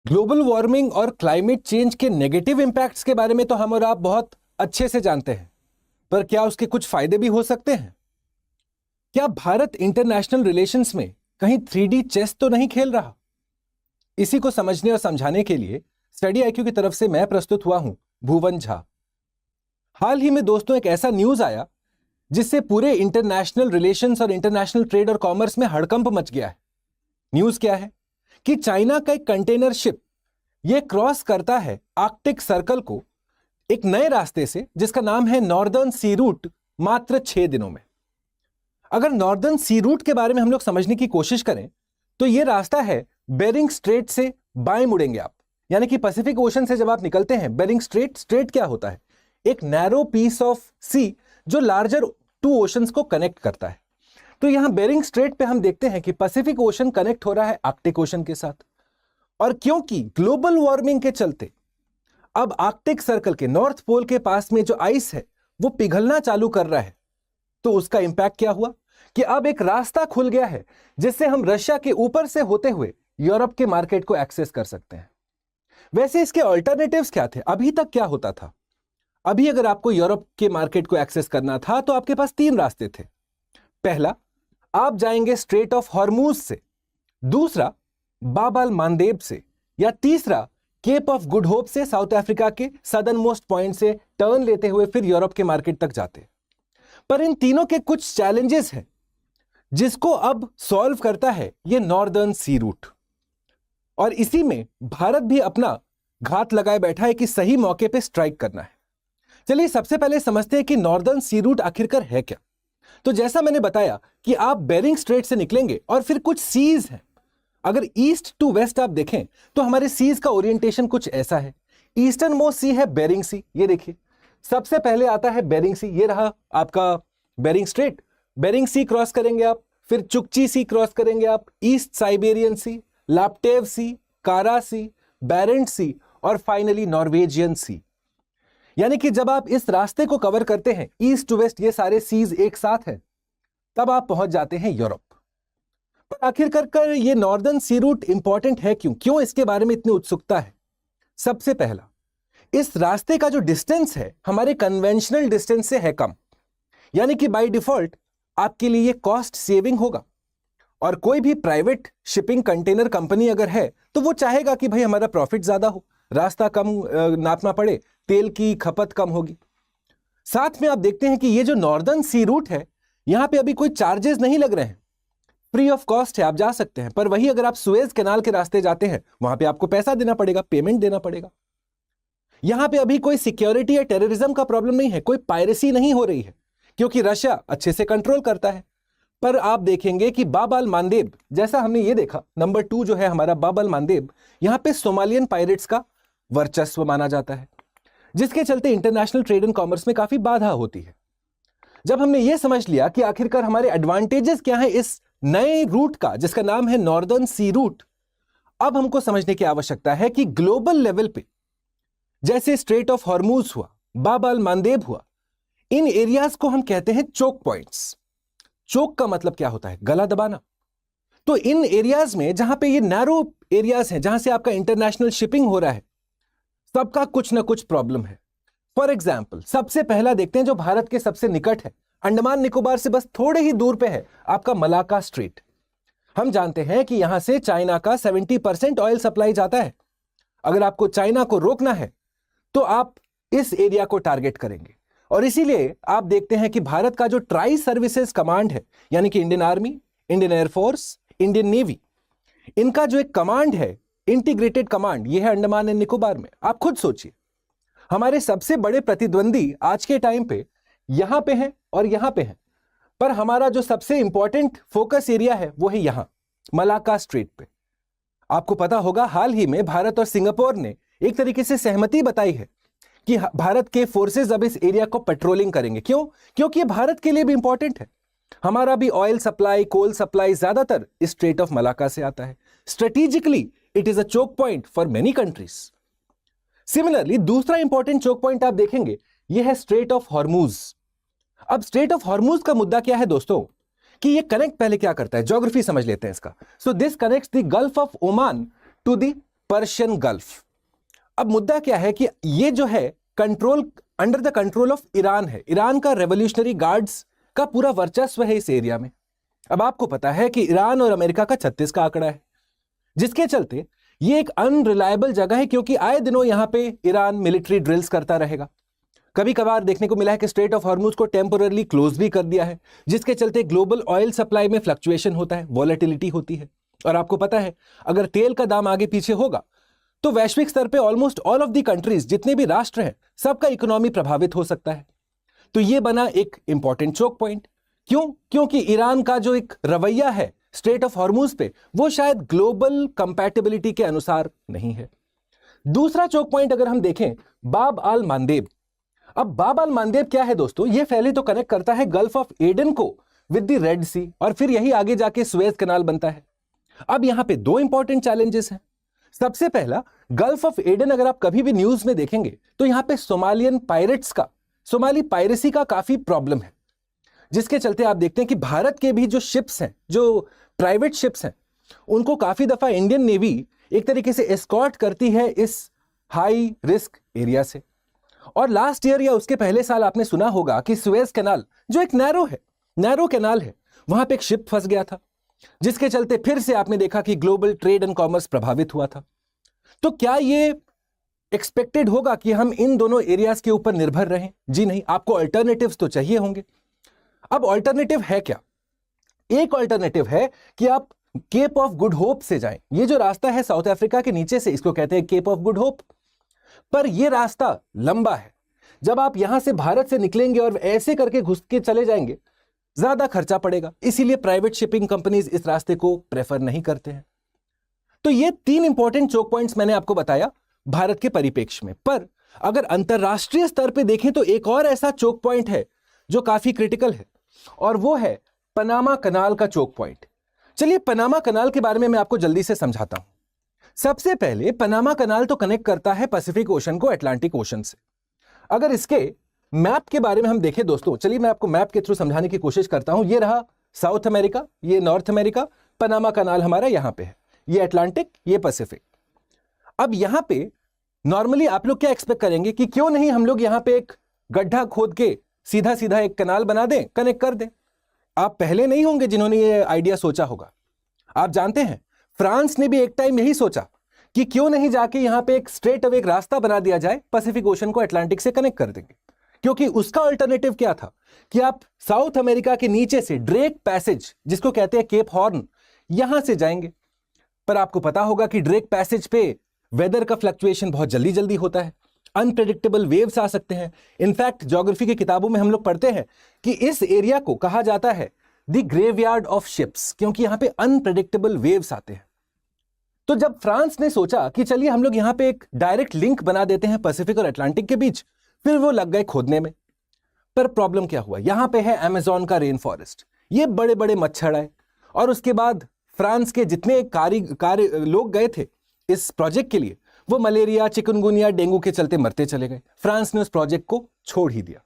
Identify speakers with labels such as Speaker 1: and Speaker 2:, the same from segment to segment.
Speaker 1: Global warming और climate change के negative impacts के बारे में तो हम और आप बहुत अच्छे से जानते हैं, पर क्या उसके कुछ फायदे भी हो सकते हैं? क्या भारत इंटरनेशनल रिलेशंस में कहीं 3D चेस तो नहीं खेल रहा? इसी को समझने और समझाने के लिए स्टडी आईक्यू की तरफ से मैं प्रस्तुत हुआ हूं, भुवन झा। हाल ही में दोस्तों एक ऐसा न्यूज आया जिससे पूरे इंटरनेशनल रिलेशंस और इंटरनेशनल ट्रेड और कॉमर्स में हड़कंप मच गया है। न्यूज क्या है कि चाइना का एक कंटेनर शिप यह क्रॉस करता है आर्कटिक सर्कल को एक नए रास्ते से, जिसका नाम है नॉर्दर्न सी रूट, मात्र 6 दिनों में। अगर नॉर्दर्न सी रूट के बारे में हम लोग समझने की कोशिश करें तो यह रास्ता है बेरिंग स्ट्रेट से बाएं मुड़ेंगे आप, यानी कि पैसिफिक ओशन से जब आप निकलते हैं, बेरिंग स्ट्रेट क्या होता है? एक नैरो पीस ऑफ सी जो लार्जर 2 ओशंस को कनेक्ट करता है। तो यहां बेरिंग स्ट्रेट पे हम देखते हैं कि पैसिफिक ओशन कनेक्ट हो रहा है आर्कटिक ओशन के साथ, और क्योंकि ग्लोबल वार्मिंग के चलते अब आर्कटिक सर्कल के नॉर्थ पोल के पास में जो आइस है वो पिघलना चालू कर रहा है, तो उसका इंपैक्ट क्या हुआ कि अब एक रास्ता खुल गया है जिससे हम रशिया के ऊपर से होते हुए यूरोप के मार्केट को एक्सेस कर सकते हैं। वैसे इसके अल्टरनेटिव्स क्या थे? अभी तक क्या होता था? अभी अगर आपको यूरोप के मार्केट को एक्सेस करना था तो आपके पास 3 रास्ते थे। पहला, आप जाएंगे स्ट्रेट ऑफ हॉर्मूज से, दूसरा बाब अल मांदेब से, या तीसरा केप ऑफ गुड होप से, साउथ अफ्रीका के सदर्न मोस्ट पॉइंट से टर्न लेते हुए फिर यूरोप के मार्केट तक जाते। पर इन तीनों के कुछ चैलेंजेस हैं जिसको अब सॉल्व करता है ये नॉर्दर्न सी रूट, और इसी में भारत भी अपना घात लगाए बैठा है कि सही मौके पे स्ट्राइक करना है। चलिए सबसे पहले समझते हैं कि नॉर्दर्न सी रूट आखिरकार है क्या। तो जैसा मैंने बताया कि आप बेरिंग स्ट्रेट से निकलेंगे और फिर कुछ सीज हैं। अगर ईस्ट टू वेस्ट आप देखें तो हमारे सीज का ओरिएंटेशन कुछ ऐसा है। ईस्टर्न मोस्ट सी है बेरिंग सी, ये देखिए सबसे पहले आता है बेरिंग सी, ये रहा आपका बेरिंग स्ट्रेट। बेरिंग सी क्रॉस करेंगे आप, फिर चुकची सी क्रॉस करेंगे आप, ईस्ट साइबेरियन सी, लाप्टेव सी, कारा सी, बैरेंट सी, और फाइनली नॉर्वेजियन सी। यानी कि जब आप इस रास्ते को कवर करते हैं, ईस्ट टू वेस्ट ये सारे सीज एक साथ हैं, तब आप पहुंच जाते हैं यूरोप। पर आखिरकार ये नॉर्दर्न सी रूट इंपॉर्टेंट है क्यों? क्यों इसके बारे में इतनी उत्सुकता है? सबसे पहला, इस रास्ते का जो डिस्टेंस है हमारे कन्वेंशनल डिस्टेंस से है कम, यानी कि बाय डिफॉल्ट आपके लिए ये कॉस्ट सेविंग होगा। और कोई भी प्राइवेट शिपिंग कंटेनर कंपनी अगर है तो वो चाहेगा कि भाई हमारा प्रॉफिट ज्यादा हो, रास्ता कम नापना पड़े, तेल की खपत कम होगी। साथ में आप देखते हैं कि ये जो नॉर्दर्न सी रूट है यहां पे अभी कोई चार्जेस नहीं लग रहे हैं, फ्री ऑफ कॉस्ट है, आप जा सकते हैं। पर वही अगर आप सुएज कैनाल के रास्ते जाते हैं वहां पे आपको पैसा देना पड़ेगा, पेमेंट देना पड़ेगा। यहां पे अभी कोई सिक्योरिटी या टेररिज्म का प्रॉब्लम नहीं है, कोई पायरेसी नहीं हो रही है क्योंकि रशिया अच्छे से कंट्रोल करता है। पर आप देखेंगे कि बाब अल मांदेब, जैसा हमने ये देखा, नंबर 2 जो है हमारा बाब अल मांदेब, यहां पे सोमालियन पायरेट्स का वर्चस्व माना जाता है, जिसके चलते इंटरनेशनल ट्रेड एंड कॉमर्स में काफी बाधा होती है। जब हमने ये समझ लिया कि आखिरकार हमारे एडवांटेजेस क्या है इस नए रूट का जिसका नाम है नॉर्दर्न सी रूट, अब हमको समझने की आवश्यकता है कि ग्लोबल लेवल पे जैसे स्ट्रेट ऑफ हॉर्मूज हुआ, बाब अल मांदेब हुआ, इन एरियाज को हम कहते हैं चोक पॉइंट्स। चोक का मतलब क्या होता है? गला दबाना। तो इन एरियाज में जहां पे ये नैरो एरियाज हैं, जहां से आपका इंटरनेशनल शिपिंग हो रहा है, सबका कुछ ना कुछ प्रॉब्लम है। फॉर एग्जाम्पल सबसे पहला देखते हैं जो भारत के सबसे निकट है, अंडमान निकोबार से बस थोड़े ही दूर पे है, आपका मलाका स्ट्रेट। हम जानते हैं कि यहां से चाइना का 70% ऑयल सप्लाई जाता है। अगर आपको चाइना को रोकना है तो आप इस एरिया को टारगेट करेंगे, और इसीलिए आप देखते हैं कि भारत का जो ट्राई सर्विसेज कमांड है, यानी कि Indian army, Indian air force, Indian navy, इनका जो एक कमांड है, इंटीग्रेटेड कमांड, यह है अंडमान एंड निकोबार में। आप खुद सोचिए, हमारे सबसे बड़े प्रतिद्वंदी आज के टाइम पे यहां पे हैं और यहां पे हैं, पर हमारा जो सबसे इंपॉर्टेंट फोकस एरिया है वो है यहां मलाका स्ट्रेट पे। आपको पता होगा हाल ही में भारत और सिंगापुर ने एक तरीके से सहमति बताई है कि भारत के फोर्सेस अब इस एरिया को पेट्रोलिंग करेंगे। क्यों? क्योंकि ये भारत के लिए भी इंपॉर्टेंट है। हमारा भी ऑयल सप्लाई, कोल सप्लाई ज्यादातर इस स्ट्रेट ऑफ मलाका से आता है। Strategically it is a choke point for many countries. Similarly दूसरा इंपॉर्टेंट चोक पॉइंट आप देखेंगे, यह है स्ट्रेट ऑफ हॉर्मूज। अब स्ट्रेट ऑफ हॉर्मूज का मुद्दा क्या है दोस्तों, कि ये कनेक्ट पहले क्या करता है, ज्योग्राफी समझ लेते हैं इसका। So this connects the Gulf of Oman to the Persian Gulf. अब मुद्दा क्या है कि ये जो है control, under the control of Iran है। ईरान का रेवोल्यूशनरी गार्ड्स का पूरा वर्चस्व है इस एरिया में। अब आपको पता है कि ईरान और अमेरिका का 36 का आंकड़ा है, जिसके चलते ये एक अनरिलायबल जगह है, क्योंकि आए दिनों यहां पे ईरान मिलिट्री ड्रिल्स करता रहेगा। कभी कभार देखने को मिला है कि स्ट्रेट ऑफ हॉर्मुज को टेम्पोररली क्लोज भी कर दिया है, जिसके चलते ग्लोबल ऑयल सप्लाई में फ्लक्चुएशन होता है, वॉलेटिलिटी होती है। और आपको पता है अगर तेल का दाम आगे पीछे होगा तो वैश्विक स्तर पे almost all of the countries, जितने भी राष्ट्र हैं, सबका इकोनॉमी प्रभावित हो सकता है। तो ये बना एक इंपॉर्टेंट चोक पॉइंट। क्यों? क्योंकि ईरान का जो एक रवैया है स्ट्रेट ऑफ हॉर्मुज पे, वो शायद ग्लोबल कंपैटिबिलिटी के अनुसार नहीं है। दूसरा चोक पॉइंट अगर हम देखें, बाब अल मांदेब। अब बाब अल मांदेब क्या है दोस्तों? ये पहले तो कनेक्ट करता है गल्फ ऑफ एडन को विद द रेड सी, और फिर यही आगे जाके सुएज कनाल बनता है। अब यहां पे दो इंपॉर्टेंट चैलेंजेस हैं। सबसे पहला, गल्फ ऑफ एडन अगर आप कभी भी न्यूज में देखेंगे तो यहां पे सोमालियन पायरेट्स का, सोमाली पायरेसी का काफी प्रॉब्लम है, जिसके चलते आप देखते हैं कि भारत के भी जो शिप्स हैं, जो प्राइवेट शिप्स हैं, उनको काफी दफा इंडियन नेवी एक तरीके से एस्कॉर्ट करती है इस हाई रिस्क एरिया से। और लास्ट ईयर या उसके पहले साल आपने सुना होगा कि सुएज कैनाल, जो एक नैरो कैनाल है, वहां पे एक शिप फंस गया था, जिसके चलते फिर से आपने देखा कि ग्लोबल ट्रेड एंड कॉमर्स प्रभावित हुआ था। तो क्या ये एक्सपेक्टेड होगा कि हम इन दोनों एरियाज के ऊपर निर्भर रहें? जी नहीं, आपको अल्टरनेटिव्स तो चाहिए होंगे। अब अल्टरनेटिव है क्या? एक अल्टरनेटिव है कि आप केप ऑफ गुड होप से जाएं। ये जो रास्ता है साउथ अफ्रीका के नीचे से, इसको कहते हैं केप ऑफ गुड होप। पर यह रास्ता लंबा है। जब आप यहां से भारत से निकलेंगे और ऐसे करके घुस के चले जाएंगे, ज्यादा खर्चा पड़ेगा, इसीलिए प्राइवेट शिपिंग कंपनीज इस रास्ते को प्रेफर नहीं करते हैं। तो ये तीन इंपॉर्टेंट चोक पॉइंट्स मैंने आपको बताया भारत के परिप्रेक्ष्य में। पर अगर अंतरराष्ट्रीय स्तर पे देखें तो एक और ऐसा चोक पॉइंट है जो काफी क्रिटिकल है, और वो है पनामा कनाल का चोक पॉइंट। चलिए पनामा कनाल के बारे में मैं आपको जल्दी से समझाता हूं। सबसे पहले पनामा कनाल तो कनेक्ट करता है पैसिफिक ओशन को अटलांटिक ओशन से। अगर इसके मैप के बारे में हम देखें दोस्तों, चलिए मैं आपको मैप के थ्रू समझाने की कोशिश करता हूं। ये रहा साउथ अमेरिका, ये नॉर्थ अमेरिका, पनामा कनाल हमारा यहां पे है, ये अटलांटिक, ये पैसिफिक। अब यहां पे नॉर्मली आप लोग क्या एक्सपेक्ट करेंगे कि क्यों नहीं हम लोग यहां पे एक गड्ढा खोद के सीधा सीधा एक कनाल बना दें, कनेक्ट कर दें। आप पहले नहीं होंगे जिन्होंने ये आइडिया सोचा होगा। आप जानते हैं फ्रांस ने भी एक टाइम यही सोचा कि क्यों नहीं जाके यहां पे एक स्ट्रेट अवे एक रास्ता बना दिया जाए, पैसिफिक ओशन को अटलांटिक से कनेक्ट कर देंगे। क्योंकि उसका अल्टरनेटिव क्या था कि आप साउथ अमेरिका के नीचे से ड्रेक पैसेज, जिसको कहते हैं केप हॉर्न, यहां से जाएंगे। पर आपको पता होगा कि ड्रेक पैसेज पे वेदर का फ्लक्चुएशन बहुत जल्दी जल्दी होता है, अनप्रेडिक्टेबल वेव्स आ सकते हैं। इनफैक्ट ज्योग्राफी की किताबों में हम लोग पढ़ते हैं कि इस एरिया को कहा जाता है द ग्रेवयार्ड ऑफ शिप्स, क्योंकि यहां पे अनप्रेडिक्टेबल वेव्स आते हैं। तो जब फ्रांस ने सोचा कि चलिए हम लोग यहां पे एक डायरेक्ट लिंक बना देते हैं पैसिफिक और अटलांटिक के बीच, फिर वो लग गए खोदने में। पर प्रॉब्लम क्या हुआ? यहां पे है अमेज़न का रेन फॉरेस्ट, ये बड़े बड़े मच्छर आए, और उसके बाद फ्रांस के जितने कार्य लोग गए थे इस प्रोजेक्ट के लिए, वो मलेरिया, चिकनगुनिया, डेंगू के चलते मरते चले गए। फ्रांस ने उस प्रोजेक्ट को छोड़ ही दिया।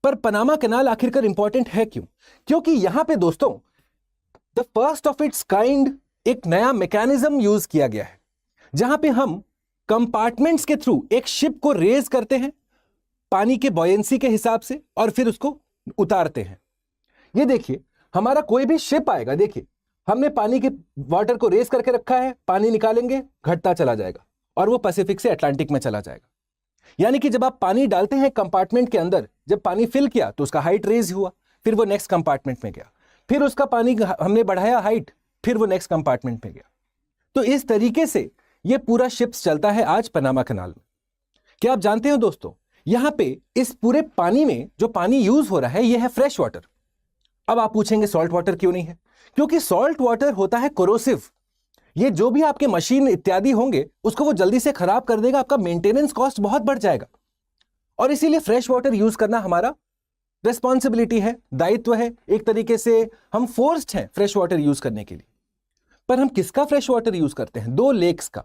Speaker 1: पर पनामा कैनाल आखिरकार इंपॉर्टेंट है क्यों? क्योंकि यहां पे दोस्तों the first of its kind एक नया मैकेनिज्म यूज किया गया है, जहां पे हम कंपार्टमेंट्स के थ्रू एक शिप को रेज करते हैं पानी के बॉयंसी के हिसाब से, और फिर उसको उतारते हैं। ये देखिए हमारा कोई भी शिप आएगा, देखिए हमने पानी के वाटर को रेस करके रखा है, पानी निकालेंगे घटता चला जाएगा और वो पैसिफिक से अटलांटिक में चला जाएगा। यानी कि जब आप पानी डालते हैं कंपार्टमेंट के अंदर, जब पानी फिल किया तो उसका हाइट रेज हुआ, फिर वो नेक्स्ट कंपार्टमेंट में गया, फिर उसका पानी हमने बढ़ाया हाइट, फिर वो नेक्स्ट कंपार्टमेंट में गया। तो इस तरीके से ये पूरा शिप्स चलता है आज पनामा कनाल में। क्या आप जानते हो दोस्तों, यहां पे इस पूरे पानी में जो पानी यूज हो रहा है ये है फ्रेश वाटर। अब आप पूछेंगे सॉल्ट वाटर क्यों नहीं है? क्योंकि सॉल्ट वाटर होता है कोरोसिव। ये जो भी आपके मशीन इत्यादि होंगे उसको वो जल्दी से खराब कर देगा, आपका मेंटेनेंस कॉस्ट बहुत बढ़ जाएगा। और इसीलिए फ्रेश वाटर यूज करना हमारा रिस्पॉन्सिबिलिटी है, दायित्व है, एक तरीके से हम फोर्स्ड हैं फ्रेश वाटर यूज करने के लिए। पर हम किसका फ्रेश वाटर यूज करते हैं? दो लेक्स का,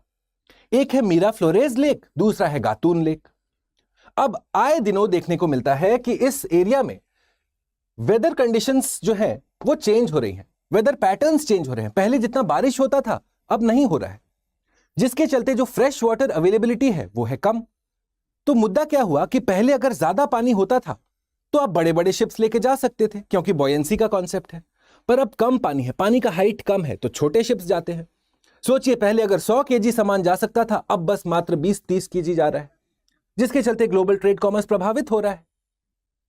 Speaker 1: एक है मीरा फ्लोरेज लेक, दूसरा है गातून लेक। अब आए दिनों देखने को मिलता है कि इस एरिया में वेदर कंडीशंस जो है वो चेंज हो रही हैं, वेदर पैटर्न्स चेंज हो रहे हैं। पहले जितना बारिश होता था अब नहीं हो रहा है। जिसके चलते जो फ्रेश वाटर अवेलेबिलिटी है वो है कम। तो मुद्दा क्या हुआ कि पहले अगर ज्यादा पानी होता था तो आप बड़े बड़े शिप्स लेके जा सकते थे क्योंकि बॉयंसी का कॉन्सेप्ट है, पर अब कम पानी है, पानी का हाइट कम है, तो छोटे शिप्स जाते हैं। सोचिए, पहले अगर 100 केजी सामान जा सकता था, अब बस मात्र 20-30 केजी जा रहा है, जिसके चलते ग्लोबल ट्रेड कॉमर्स प्रभावित हो रहा है।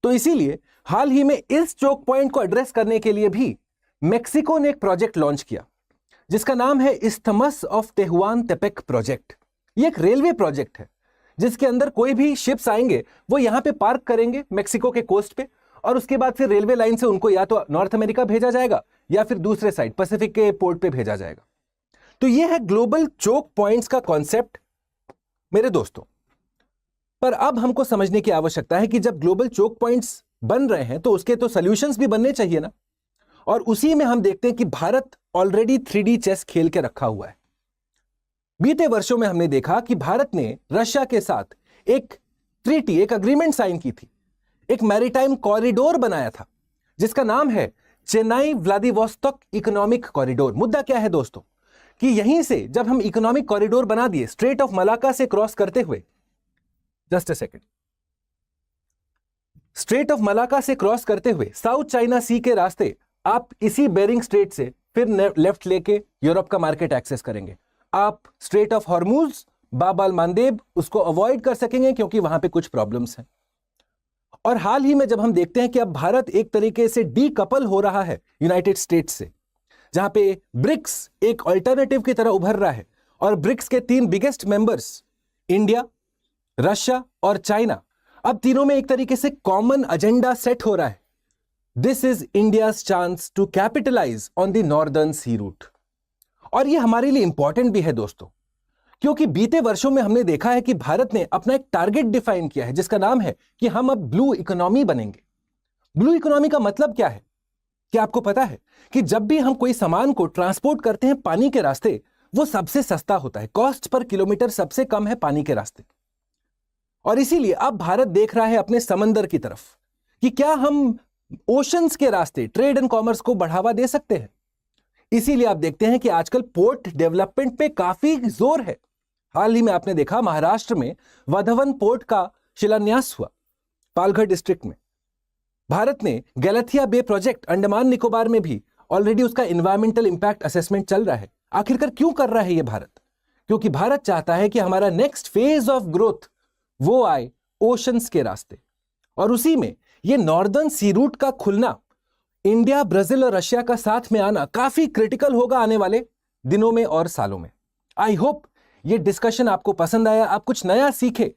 Speaker 1: तो इसीलिए हाल ही में इस चोक पॉइंट को एड्रेस करने के लिए भी मेक्सिको ने एक प्रोजेक्ट लॉन्च किया जिसका नाम है इस्थमस ऑफ तेहुआनतेपेक प्रोजेक्ट। ये एक रेलवे प्रोजेक्ट है जिसके अंदर कोई भी शिप्स आएंगे वो यहां पे पार्क करेंगे मेक्सिको के कोस्ट पे, और उसके बाद फिर रेलवे लाइन से उनको या तो नॉर्थ अमेरिका भेजा जाएगा या फिर दूसरे साइड पैसिफिक के पोर्ट पे भेजा जाएगा। तो ये है ग्लोबल चोक पॉइंट्स का कॉन्सेप्ट मेरे दोस्तों। पर अब हमको समझने की आवश्यकता है कि जब ग्लोबल चोक पॉइंट्स बन रहे हैं तो उसके तो सॉल्यूशंस भी बनने चाहिए ना, और उसी में हम देखते हैं कि भारत ऑलरेडी 3D चेस खेल के रखा हुआ है। बीते वर्षों में हमने देखा कि भारत ने रशिया के साथ एक ट्रीटी, एक अग्रीमेंट साइन की थी, एक मैरीटाइम कॉरिडोर बनाया था जिसका नाम है चेन्नई व्लादिवोस्तोक इकोनॉमिक कॉरिडोर। मुद्दा क्या है दोस्तों कि यहीं से जब हम इकोनॉमिक कॉरिडोर बना दिए स्ट्रेट ऑफ मलाका से क्रॉस करते हुए, just a second, straight of Malacca से क्रॉस करते हुए साउथ चाइना सी के रास्ते आप इसी बेरिंग स्ट्रेट से फिर लेफ्ट लेके यूरोप का मार्केट एक्सेस करेंगे। आप स्ट्रेट ऑफ हॉर्मुज, बाब अल मांदेब उसको अवॉइड कर सकेंगे क्योंकि वहां पे कुछ प्रॉब्लम्स हैं। और हाल ही में जब हम देखते हैं कि अब भारत एक तरीके से डीकपल हो रहा है यूनाइटेड स्टेट्स से, जहां पे ब्रिक्स एक अल्टरनेटिव की तरह उभर रहा है, और ब्रिक्स के 3 बिगेस्ट मेंबर्स इंडिया, रशिया और चाइना, अब तीनों में एक तरीके से कॉमन एजेंडा सेट हो रहा है। This is India's chance to capitalise on the northern sea route. और ये हमारे लिए इंपॉर्टेंट भी है दोस्तों, क्योंकि बीते वर्षों में हमने देखा है कि भारत ने अपना एक टारगेट डिफाइन किया है जिसका नाम है कि हम अब ब्लू इकोनॉमी बनेंगे। ब्लू इकोनॉमी का मतलब क्या है? क्या आपको पता है कि जब भी हम कोई सामान को ट्रांसपोर्ट करते हैं पानी के रास्ते, वो सबसे सस्ता होता है, कॉस्ट पर किलोमीटर सबसे कम है पानी के रास्ते। और इसीलिए अब भारत देख रहा है अपने समंदर की तरफ कि क्या हम ओशंस के रास्ते ट्रेड एंड कॉमर्स को बढ़ावा दे सकते हैं। इसीलिए आप देखते हैं कि आजकल पोर्ट डेवलपमेंट पे काफी जोर है। हाल ही में आपने देखा महाराष्ट्र में वधवन पोर्ट का शिलान्यास हुआ, पालघर डिस्ट्रिक्ट में। भारत ने गैलेथिया बे प्रोजेक्ट अंडमान निकोबार में भी ऑलरेडी उसका एनवायरमेंटल इंपैक्ट असेसमेंट चल रहा है। आखिरकार क्यों कर रहा है ये भारत? क्योंकि भारत चाहता है कि हमारा नेक्स्ट फेज ऑफ ग्रोथ वो आए ओशंस के रास्ते, और उसी में ये नॉर्दर्न सी रूट का खुलना, इंडिया, ब्राजील और रशिया का साथ में आना काफी क्रिटिकल होगा आने वाले दिनों में और सालों में। आई होप ये डिस्कशन आपको पसंद आया, आप कुछ नया सीखे